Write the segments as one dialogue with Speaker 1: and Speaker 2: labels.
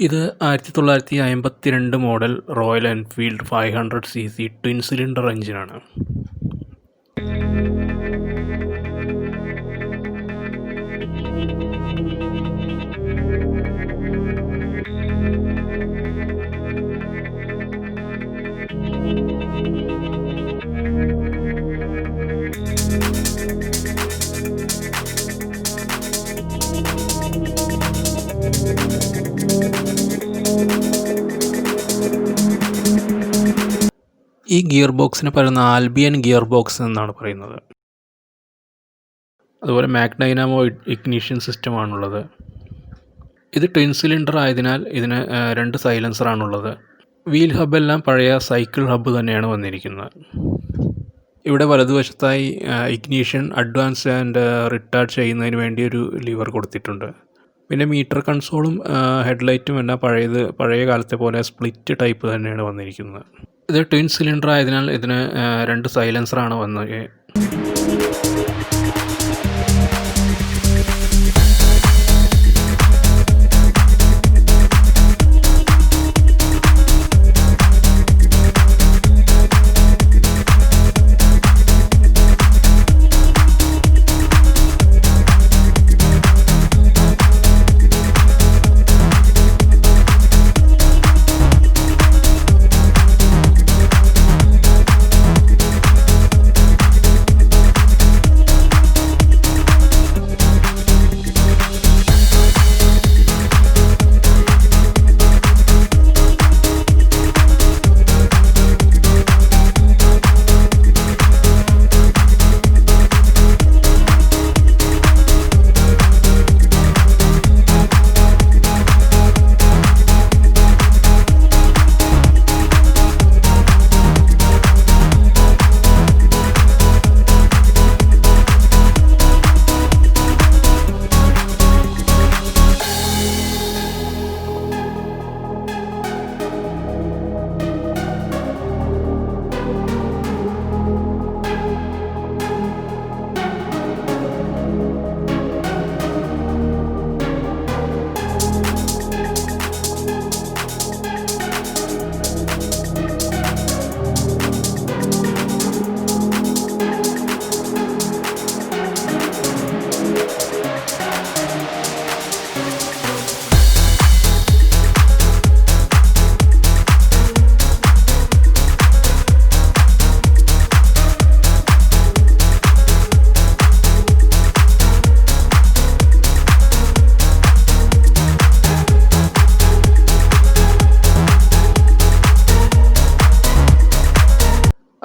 Speaker 1: ഇത് 1952 model royal Enfield 500cc twin cylinder എഞ്ചിനാണ്. ഈ ഗിയർ ബോക്സിന് പറയുന്ന ആൽബിയൻ ഗിയർ ബോക്സ് എന്നാണ് പറയുന്നത്. അതുപോലെ മാഗ്ഡൈനാമോ ഇഗ്നിഷൻ സിസ്റ്റമാണുള്ളത്. ഇത് ട്വിൻ സിലിണ്ടർ ആയതിനാൽ ഇതിന് 2 സൈലൻസറാണുള്ളത്. വീൽ ഹബ്ബെല്ലാം പഴയ സൈക്കിൾ ഹബ്ബ് തന്നെയാണ് വന്നിരിക്കുന്നത്. ഇവിടെ വലതുവശത്തായി ഇഗ്നിഷൻ അഡ്വാൻസ് ആൻഡ് റിട്ടാർഡ് ചെയ്യുന്നതിന് വേണ്ടി ഒരു ലിവർ കൊടുത്തിട്ടുണ്ട്. പിന്നെ മീറ്റർ കൺസോളും ഹെഡ്ലൈറ്റും എല്ലാം പഴയ കാലത്തെ പോലെ സ്പ്ലിറ്റ് ടൈപ്പ് തന്നെയാണ് വന്നിരിക്കുന്നത്. ഇത് ട്വിൻ സിലിണ്ടർ ആയതിനാൽ ഇതിന് 2 സൈലൻസറാണ് വന്നത്.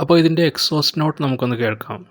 Speaker 1: അപ്പോൾ ഇതിൻ്റെ എക്സോസ്റ്റ് നോട്ട് നമുക്കൊന്ന് കേൾക്കാം.